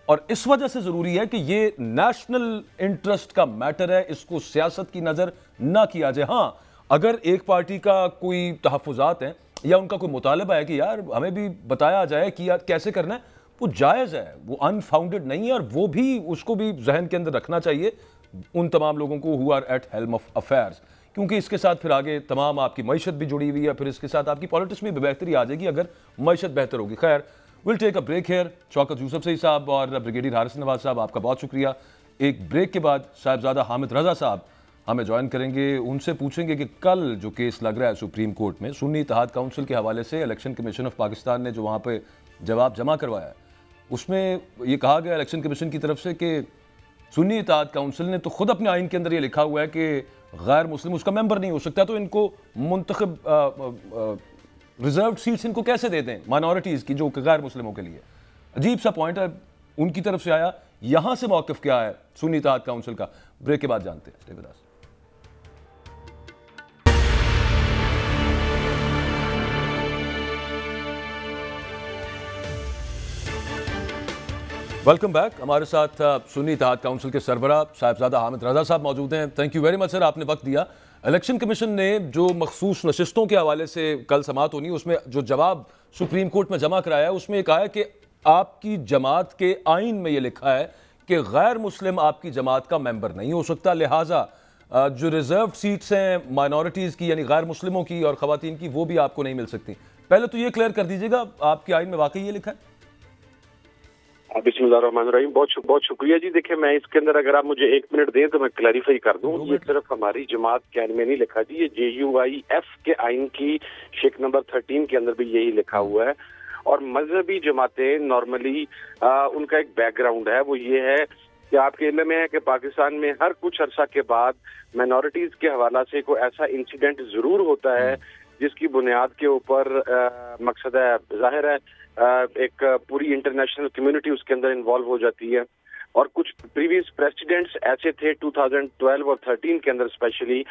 और इस वजह से ज़रूरी है कि ये नेशनल इंटरेस्ट का मैटर है, इसको सियासत की नज़र ना किया जाए। हाँ, अगर एक पार्टी का कोई तहफ़्फ़ुज़ात हैं या उनका कोई मुतालबा है कि यार हमें भी बताया जाए कि यार कैसे करना है, वो जायज़ है, वो अनफाउंडेड नहीं है, और वो भी उसको भी जहन के अंदर रखना चाहिए उन तमाम लोगों को who are at helm of affairs, क्योंकि इसके साथ फिर आगे तमाम आपकी मईशत भी जुड़ी हुई है, फिर इसके साथ आपकी पॉलिटिक्स में भी बेहतरी आ जाएगी अगर मईशत बेहतर होगी। खैर, will take a break here. Shaukat Yusuf सही साहब और ब्रिगेडियर हारिस नवाज साहब, आपका बहुत शुक्रिया। एक ब्रेक के बाद साहिबजादा हामिद रजा साहब हमें ज्वाइन करेंगे। उनसे पूछेंगे कि कल जो केस लग रहा है सुप्रीम कोर्ट में सुन्नी इत्तेहाद काउंसिल के हवाले से, इलेक्शन कमीशन ऑफ पाकिस्तान ने जो वहाँ पे जवाब जमा करवाया है, उसमें ये कहा गया इलेक्शन कमीशन की तरफ से कि सुन्नी इत्तेहाद काउंसिल ने तो खुद अपने आइन के अंदर ये लिखा हुआ है कि गैर मुस्लिम उसका मेंबर नहीं हो सकता, तो इनको मुंतखब रिजर्व सीट्स इनको कैसे दे दें माइनॉरिटीज़ की जो गैर मुस्लिमों के लिए। अजीब सा पॉइंट है उनकी तरफ से आया। यहाँ से मौक़िफ़ क्या है सुन्नी इत्तेहाद काउंसिल का, ब्रेक के बाद जानते हैं। Stay with us. Welcome back. हमारे साथ सुन्नी इत्तेहाद काउंसिल के सरबराह साहिबजादा हामिद रजा साहब मौजूद हैं। Thank you very much sir, आपने वक्त दिया। इलेक्शन कमीशन ने जो मखसूस नशिस्तों के हवाले से कल समाअत होनी, उसमें जो जवाब सुप्रीम कोर्ट में जमा कराया है उसमें कहा है कि आपकी जमात के आइन में ये लिखा है कि गैर मुस्लिम आपकी जमात का मेंबर नहीं हो सकता, लिहाजा जो रिजर्व सीट्स हैं माइनॉरिटीज़ की यानी गैर मुस्लिमों की और ख़वातीन की वो भी आपको नहीं मिल सकती। पहले तो ये क्लियर कर दीजिएगा, आपके आइन में वाकई ये लिखा है? बिस्मिल्लाहिर्रहमानिर्रहीम। बहुत शुक्रिया जी। देखिए, मैं इसके अंदर अगर आप मुझे 1 मिनट दें तो मैं क्लैरिफाई कर दूं। ये सिर्फ हमारी जमात के आइन में नहीं लिखा जी, ये JUIF के आइन की शेख नंबर 13 के अंदर भी यही लिखा हुआ है। और मजहबी जमातें नॉर्मली उनका एक बैकग्राउंड है, वो ये है कि आपके इल्म में है कि पाकिस्तान में हर कुछ अरसा के बाद माइनॉरिटीज के हवाला से कोई ऐसा इंसिडेंट जरूर होता है जिसकी बुनियाद के ऊपर मकसद है, जाहिर है एक पूरी इंटरनेशनल कम्युनिटी उसके अंदर इन्वॉल्व हो जाती है। और कुछ प्रीवियस प्रेसिडेंट्स ऐसे थे 2012 और 13 के अंदर स्पेशली,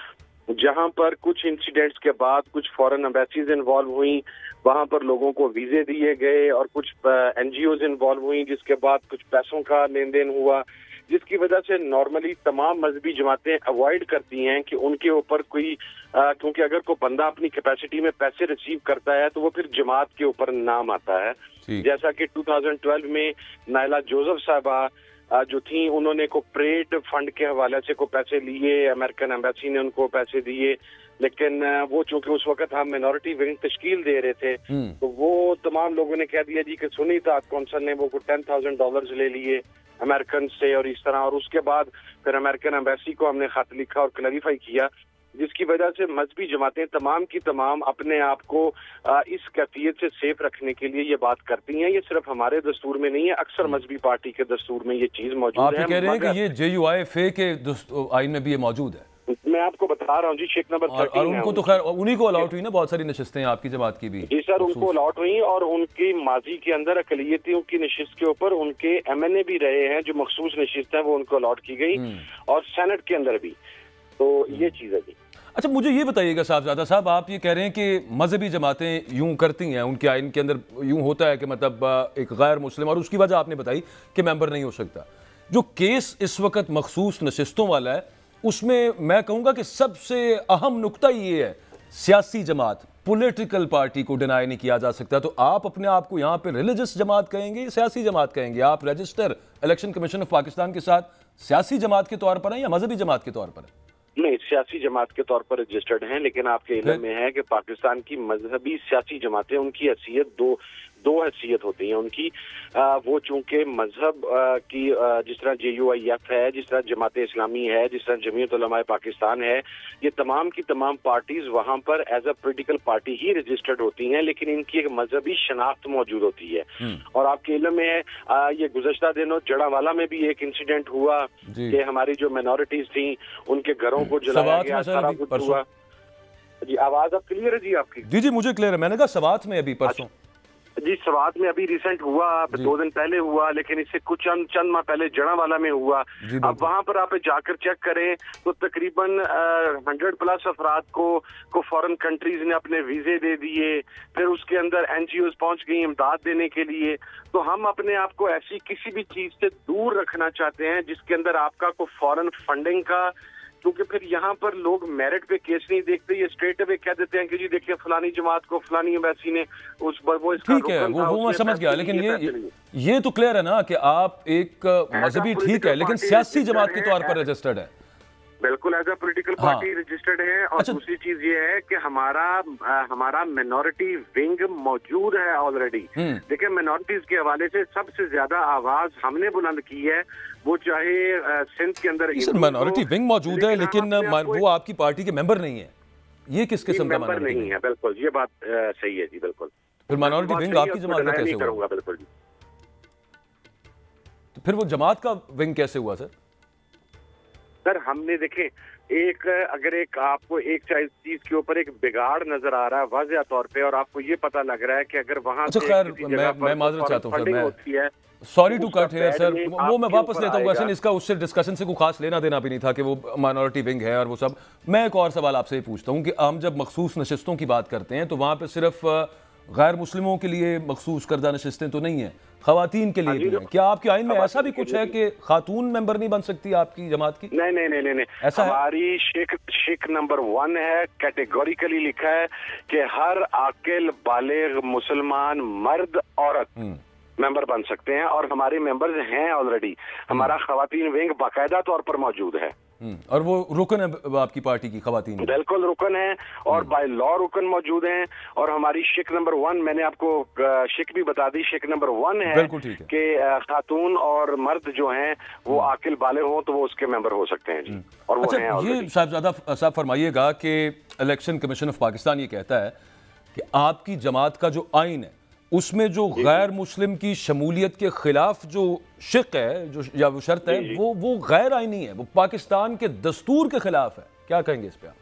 जहां पर कुछ इंसिडेंट्स के बाद कुछ फॉरेन एम्बेसीज इन्वॉल्व हुई, वहां पर लोगों को वीजे दिए गए और कुछ NGOs इन्वॉल्व हुई, जिसके बाद कुछ पैसों का लेन देन हुआ, जिसकी वजह से नॉर्मली तमाम मजहबी जमातें अवॉइड करती हैं कि उनके ऊपर कोई क्योंकि अगर कोई बंदा अपनी कैपेसिटी में पैसे रिसीव करता है तो वो फिर जमात के ऊपर नाम आता है। जैसा कि 2012 में नायला जोसेफ साहबा जो थी, उन्होंने को परेड फंड के हवाले से को पैसे लिए, अमेरिकन एम्बेसी ने उनको पैसे दिए, लेकिन वो चूंकि उस वक्त हम मिनॉरिटी विंग तश्कील दे रहे थे तो वो तमाम लोगों ने कह दिया जी कि सुन्नी इत्तेहाद काउंसिल ने वो $10,000 ले लिए अमेरिकन से और इस तरह। और उसके बाद फिर अमेरिकन एम्बेसी को हमने खत लिखा और क्लैरिफाई किया, जिसकी वजह से मजहबी जमातें तमाम की तमाम अपने आप को इस कैफियत से सेफ रखने के लिए ये बात करती हैं। ये सिर्फ हमारे दस्तूर में नहीं है, अक्सर मजहबी पार्टी के दस्तूर में ये चीज मौजूद है। आप कह रहे हैं कि ये JUIF के आइन में भी ये मौजूद है? मैं आपको बता रहा हूँ जी, शेख नंबर 13 और उनको तो खैर उन्हीं को अलाउट हुई ना बहुत सारी नशिस्तें आपकी जमात की भी? जी सर, उनको अलाउट हुई और उनकी माजी के अंदर अकलियतियों की नशिस्त के ऊपर उनके MNA भी रहे हैं, जो मखसूस नशिस्त है वो उनको अलाउट की गई और सेनेट के अंदर भी। तो ये चीज है जी। अच्छा, मुझे ये बताइएगा साहिबजादा साहब, आप ये कह रहे हैं कि मजहबी जमातें यूं करती हैं, उनके आइन के अंदर यूं होता है कि मतलब एक गैर मुस्लिम, और उसकी वजह आपने बताई कि मेंबर नहीं हो सकता। जो केस इस वक्त मखसूस नशिस्तों वाला है उसमें मैं कहूँगा कि सबसे अहम नुक्ता ये है, सियासी जमात, पॉलिटिकल पार्टी को डिनाई नहीं किया जा सकता। तो आप अपने आप को यहाँ पे रिलीजियस जमात कहेंगे, सियासी जमात कहेंगे? आप register election commission of Pakistan के साथ सियासी जमात के तौर पर हैं या मजहबी जमात के तौर पर हैं? नहीं, सियासी जमात के तौर पर रजिस्टर्ड हैं, लेकिन आपके इल्म में है कि पाकिस्तान की मजहबी सियासी जमातें, उनकी हैसियत दो हैसियत होती हैं उनकी। वो चूंकि मजहब की जिस तरह JUIF है, जिस तरह जमात इस्लामी है, जिस तरह जमीयत उलमाए पाकिस्तान है, ये तमाम की तमाम पार्टीज वहां पर एज अ पॉलिटिकल पार्टी ही रजिस्टर्ड होती हैं, लेकिन इनकी एक मजहबी शनाख्त मौजूद होती है। और आपके इल्म में है ये गुज़श्ता दिनों जड़ावाला में भी एक इंसिडेंट हुआ कि हमारी जो माइनॉरिटीज थी उनके घरों को जलाया गया, सारा कुछ हुआ। जी, आवाज अब क्लियर है जी आपकी? जी, मुझे क्लियर है। मैंने कहा सवात में अभी परसों जी, सवात में अभी रिसेंट हुआ, 2 दिन पहले हुआ, लेकिन इससे कुछ चंद माह पहले जड़ावाला में हुआ। अब वहां पर आप जाकर चेक करें तो तकरीबन 100+ अफराद को फॉरेन कंट्रीज ने अपने वीजे दे दिए, फिर उसके अंदर NGOs पहुंच गई इमदाद देने के लिए। तो हम अपने आप को ऐसी किसी भी चीज से दूर रखना चाहते हैं जिसके अंदर आपका कोई फॉरेन फंडिंग का, क्योंकि फिर यहाँ पर लोग मेरिट पे केस नहीं देखते, ये स्ट्रेट अवे कह देते हैं कि जी देखिए फलानी जमात को फलानी एम्बेसी ने वो इसका ठीक है, वो मैं समझ गया, लेकिन ये तो क्लियर है ना कि आप एक मजहबी ठीक है लेकिन सियासी जमात के तौर पर रजिस्टर्ड है। बिल्कुल as a political party registered है। और दूसरी चीज ये है कि हमारा मिनॉरिटी विंग मौजूद है ऑलरेडी। देखिए, मिनॉरिटीज के हवाले से सबसे ज्यादा आवाज हमने बुलंद की है, वो चाहे सिंध के अंदर मिनॉरिटी विंग मौजूद है, लेकिन वो आपकी पार्टी के मेंबर नहीं है। ये किस किस्म का मेंबर नहीं है? बिल्कुल, ये बात सही है जी, बिल्कुल। फिर माइनॉरिटी विंग आपकी जमात का कैसे हुआ? बिल्कुल। तो फिर वो जमात का विंग कैसे हुआ सर हमने देखे अगर आपको एक चीज के ऊपर एक बिगाड़ नजर आ रहा है वाज़ेह तौर पे, और आपको ये पता लग रहा है कि अगर वहां से खैर मैं माजरत चाहता हूं सर, मैं sorry to cut here sir, वो मैं वापस लेता हूँ क्वेश्चन। इसका उससे डिस्कशन से कोई खास लेना देना भी नहीं था कि वो माइनॉरिटी विंग है और वो सब। मैं एक और सवाल आपसे पूछता हूँ कि हम जब मखसूस नशिस्तों की बात करते हैं तो वहाँ पे सिर्फ गैर मुस्लिमों के लिए मखसूस करदा नशिस्तें तो नहीं है, खवातीन के लिए भी हैं। क्या आपके आइन में ऐसा भी कुछ है कि खातून मेंबर नहीं बन सकती आपकी जमात की? नहीं, ऐसा हमारी शिक नंबर 1 है, कैटेगोरिकली लिखा है कि हर आकिल बालिग मुसलमान मर्द औरत मेंबर बन सकते हैं, और हमारे मेंबर्स हैं ऑलरेडी। हमारा खवातीन विंग बाकायदा तौर पर मौजूद है। और वो रुकन है आपकी पार्टी की खवातीन? बिल्कुल रुकन है, और बाय लॉ रुकन मौजूद हैं। और हमारी शिक नंबर 1, मैंने आपको शिक भी बता दी, शिक नंबर 1 है कि खातून और मर्द जो हैं वो आकिल बाले हों तो वो उसके मेंबर हो सकते हैं जी। और वो हैं ये साहबजादा साहब फरमाइएगा कि इलेक्शन कमीशन ऑफ पाकिस्तान ये कहता है कि आपकी जमात का जो आइन है उसमें जो गैर मुस्लिम की शमूलियत के खिलाफ जो शिक है, जो या वो शर्त है, वो गैर आइनी है, वो पाकिस्तान के दस्तूर के खिलाफ है। क्या कहेंगे इस पे आप?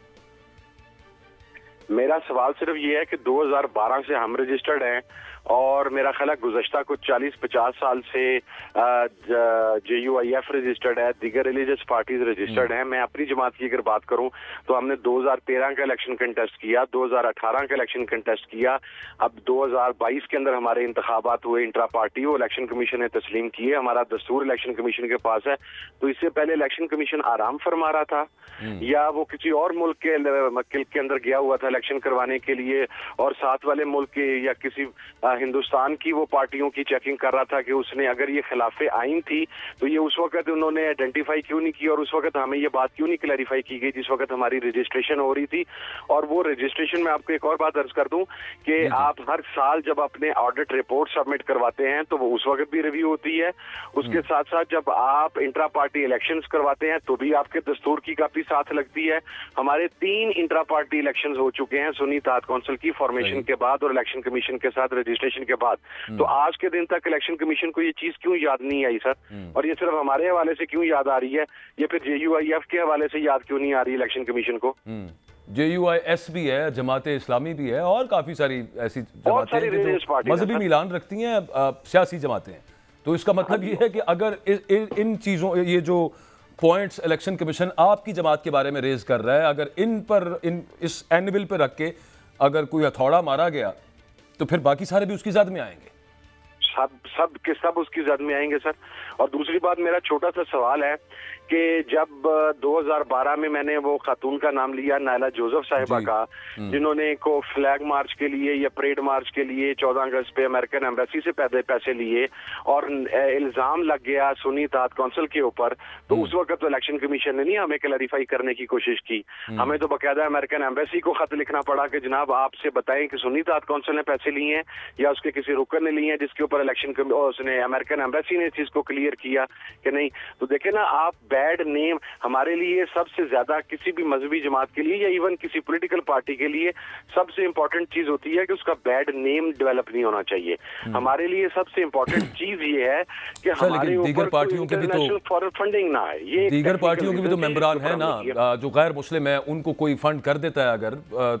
मेरा सवाल सिर्फ ये है कि 2012 से हम रजिस्टर्ड हैं, और मेरा ख्याल है गुज़श्ता कुछ 40-50 साल से JUIF रजिस्टर्ड है, दीगर रिलीजियस पार्टीज रजिस्टर्ड हैं। मैं अपनी जमात की अगर बात करूं तो हमने 2013 का इलेक्शन कंटेस्ट किया, 2018 का इलेक्शन कंटेस्ट किया, अब 2022 के अंदर हमारे इंतखाबात हुए इंट्रा पार्टी, वो इलेक्शन कमीशन ने तस्लीम किए, हमारा दस्तूर इलेक्शन कमीशन के पास है। तो इससे पहले इलेक्शन कमीशन आराम फरमा रहा था या वो किसी और मुल्क के अंदर गया हुआ था इलेक्शन करवाने के लिए, और साथ वाले मुल्क के या किसी हिंदुस्तान की वो पार्टियों की चेकिंग कर रहा था कि उसने अगर ये खिलाफे आइन थी तो ये उस वक्त उन्होंने आइडेंटिफाई क्यों नहीं की, और उस वक्त हमें ये बात क्यों नहीं क्लैरिफाई की गई जिस वक्त हमारी रजिस्ट्रेशन हो रही थी। और वो रजिस्ट्रेशन में आपको एक और बात अर्ज कर दूं कि आप हर साल जब अपने ऑडिट रिपोर्ट सबमिट करवाते हैं तो वो उस वक्त भी रिव्यू होती है। उसके साथ साथ जब आप इंट्रा पार्टी इलेक्शंस करवाते हैं तो भी आपके दस्तूर की काफी साथ लगती है। हमारे 3 इंट्रा पार्टी इलेक्शंस हो चुके हैं सुन्नी इत्तेहाद काउंसिल की फॉर्मेशन के बाद और इलेक्शन कमीशन के साथ रजिस्ट्रेशन के बाद। तो आज के दिन तक इलेक्शन कमीशन को ये चीज क्यों याद नहीं आई सर? और ये सिर्फ हमारे हवाले से क्यों याद आ रही है? ये फिर JUIF के हवाले से याद क्यों नहीं आ रही इलेक्शन कमीशन को? JUIS भी है, जमात इस्लामी भी है, और काफी सारी ऐसी जमातें जो मजहबी मिलान रखती हैं, सियासी जमातें हैं। तो इसका मतलब ये है कि अगर इन चीजों, ये जो पॉइंट्स इलेक्शन कमीशन आपकी जमात के बारे में रेज कर रहा है, अगर इस एनविल पे रख के अगर कोई हथौड़ा मारा गया तो फिर बाकी सारे भी उसकी जद में आएंगे। सब उसकी जद में आएंगे सर। और दूसरी बात, मेरा छोटा सा सवाल है कि जब 2012 में मैंने वो खातून का नाम लिया, नायला जोसेफ साहिबा का, जिन्होंने को फ्लैग मार्च के लिए या परेड मार्च के लिए 14 अगस्त पे अमेरिकन एम्बेसी से पैसे लिए और इल्जाम लग गया सुन्नी इत्तेहाद काउंसिल के ऊपर, तो उस वक्त तो इलेक्शन कमीशन ने नहीं हमें क्लैरिफाई करने की कोशिश की। हमें तो बाकायदा अमेरिकन एम्बेसी को खत लिखना पड़ा कि जनाब आपसे बताएं कि सुन्नी इत्तेहाद काउंसिल ने पैसे लिए हैं या उसके किसी रुकन ने लिए हैं, जिसके ऊपर उसने अमेरिकन एम्बेसी ने इस चीज को क्लियर किया कि नहीं। तो देखे ना आप, बैड नेम हमारे लिए सबसे ज्यादा, किसी भी मजहबी जमात के लिए या इवन किसी पॉलिटिकल पार्टी के लिए सबसे इंपॉर्टेंट चीज होती है कि उसका बैड नेम डेवलप नहीं होना चाहिए। हमारे लिए सबसे इंपॉर्टेंट चीज ये है कि हमारे दीगर पार्टियों के भी तो फंडिंग ना है, ये दीगर पार्टियों के भी तो मेंबरान है ना जो गैर मुस्लिम है, उनको कोई फंड कर देता है अगर,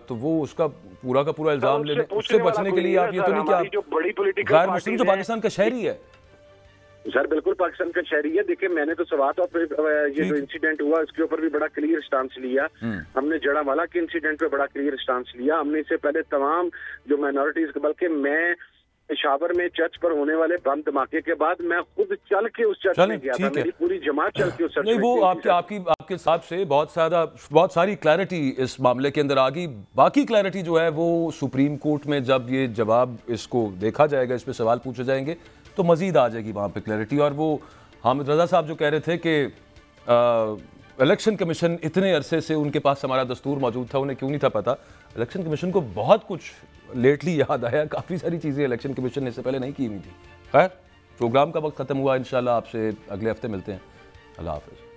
तो वो उसका पूरा का पूरा इल्जाम लेने, उससे बचने के लिए आप ये तो नहीं कि आप जो बड़ी पॉलिटिकल गैर मुस्लिम जो पाकिस्तान का शहरी है सर, बिल्कुल पाकिस्तान का शहरी है। देखिए मैंने तो सवात और ये जो इंसिडेंट हुआ इसके ऊपर भी बड़ा क्लियर स्टांस लिया। हमने जड़ावाला के इंसिडेंट पे बड़ा क्लियर स्टांस लिया। हमने इससे पहले तमाम जो माइनॉरिटीज, बल्कि मैं पेशावर में चर्च पर होने वाले बम धमाके के बाद मैं खुद चल के उस चर्च में गया था, मेरी पूरी जमात चल के उस चर्च में। नहीं, वो आपके हिसाब से बहुत सारी क्लैरिटी इस मामले के अंदर आ गई। बाकी क्लैरिटी जो है वो सुप्रीम कोर्ट में जब ये जवाब इसको देखा जाएगा, इस पे सवाल पूछे जाएंगे तो मजीद आ जाएगी वहाँ पे क्लैरिटी। और वो हामिद रजा साहब जो कह रहे थे कि इलेक्शन कमीशन इतने अरसे से उनके पास हमारा दस्तूर मौजूद था, उन्हें क्यों नहीं था पता? इलेक्शन कमीशन को बहुत कुछ लेटली याद आया, काफ़ी सारी चीज़ें इलेक्शन कमीशन ने इससे पहले नहीं की हुई थी। खैर, प्रोग्राम का वक्त ख़त्म हुआ, इंशाल्लाह आपसे अगले हफ्ते मिलते हैं। अल्लाह हाफ़िज़।